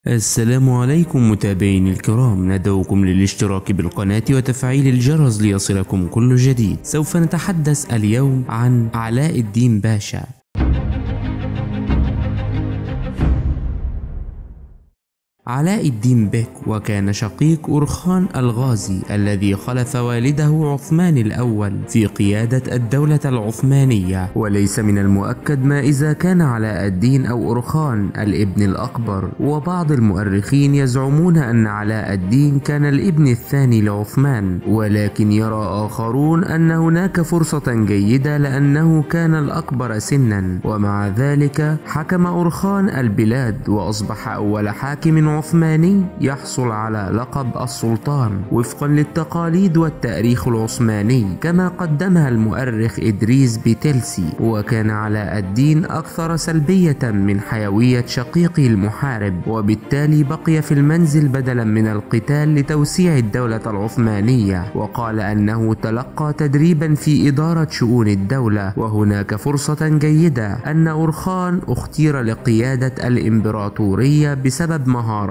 السلام عليكم متابعيني الكرام، ندعوكم للاشتراك بالقناة وتفعيل الجرس ليصلكم كل جديد. سوف نتحدث اليوم عن علاء الدين باشا. علاء الدين بك وكان شقيق أورخان الغازي الذي خلف والده عثمان الأول في قيادة الدولة العثمانية، وليس من المؤكد ما إذا كان علاء الدين أو أورخان الابن الأكبر، وبعض المؤرخين يزعمون أن علاء الدين كان الابن الثاني لعثمان، ولكن يرى آخرون أن هناك فرصة جيدة لأنه كان الأكبر سنا، ومع ذلك حكم أورخان البلاد وأصبح أول حاكم عثماني يحصل على لقب السلطان وفقا للتقاليد والتاريخ العثماني كما قدمها المؤرخ إدريس بيتلسي. وكان علاء الدين أكثر سلبية من حيوية شقيقه المحارب، وبالتالي بقي في المنزل بدلا من القتال لتوسيع الدولة العثمانية، وقال أنه تلقى تدريبا في إدارة شؤون الدولة. وهناك فرصة جيدة أن أورخان اختير لقيادة الإمبراطورية بسبب مهارته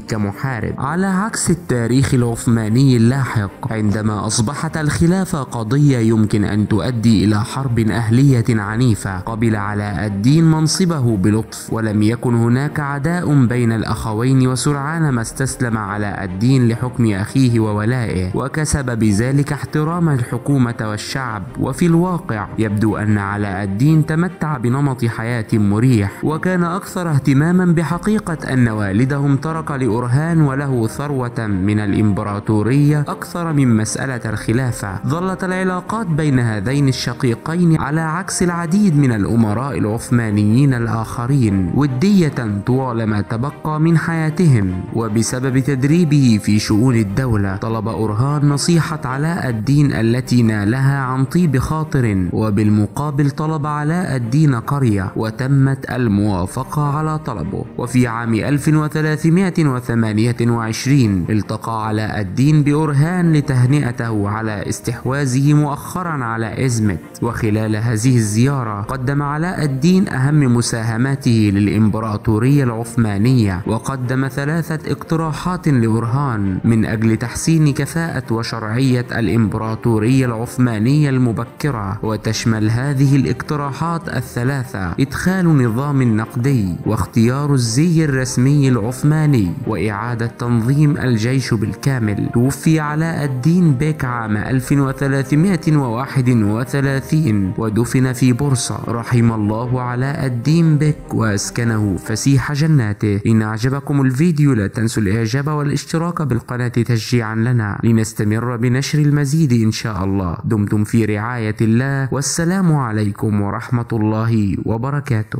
كمحارب، على عكس التاريخ العثماني اللاحق عندما أصبحت الخلافة قضية يمكن أن تؤدي إلى حرب أهلية عنيفة. قبل علاء الدين منصبه بلطف، ولم يكن هناك عداء بين الأخوين، وسرعان ما استسلم علاء الدين لحكم أخيه وولائه، وكسب بذلك احترام الحكومة والشعب. وفي الواقع يبدو أن علاء الدين تمتع بنمط حياة مريح، وكان أكثر اهتماما بحقيقة أن والدهم ترك لأورخان وله ثروة من الإمبراطورية أكثر من مسألة الخلافة. ظلت العلاقات بين هذين الشقيقين على عكس العديد من الأمراء العثمانيين الآخرين ودية طوال ما تبقى من حياتهم، وبسبب تدريبه في شؤون الدولة طلب أورخان نصيحة علاء الدين التي نالها عن طيب خاطر، وبالمقابل طلب علاء الدين قرية وتمت الموافقة على طلبه. وفي عام 1328 التقى علاء الدين بأورخان لتهنئته على استحواذه مؤخرا على إزمت، وخلال هذه الزيارة قدم علاء الدين أهم مساهماته للإمبراطورية العثمانية، وقدم 3 اقتراحات لأورخان من أجل تحسين كفاءة وشرعية الإمبراطورية العثمانية المبكرة. وتشمل هذه الاقتراحات ال3 إدخال نظام نقدي، واختيار الزي الرسمي العثماني، وإعادة تنظيم الجيش بالكامل. توفي علاء الدين بك عام 1331 ودفن في بورصة. رحم الله علاء الدين بك وأسكنه فسيح جناته. إن أعجبكم الفيديو لا تنسوا الإعجاب والاشتراك بالقناة تشجيعا لنا لنستمر بنشر المزيد إن شاء الله. دمتم في رعاية الله، والسلام عليكم ورحمة الله وبركاته.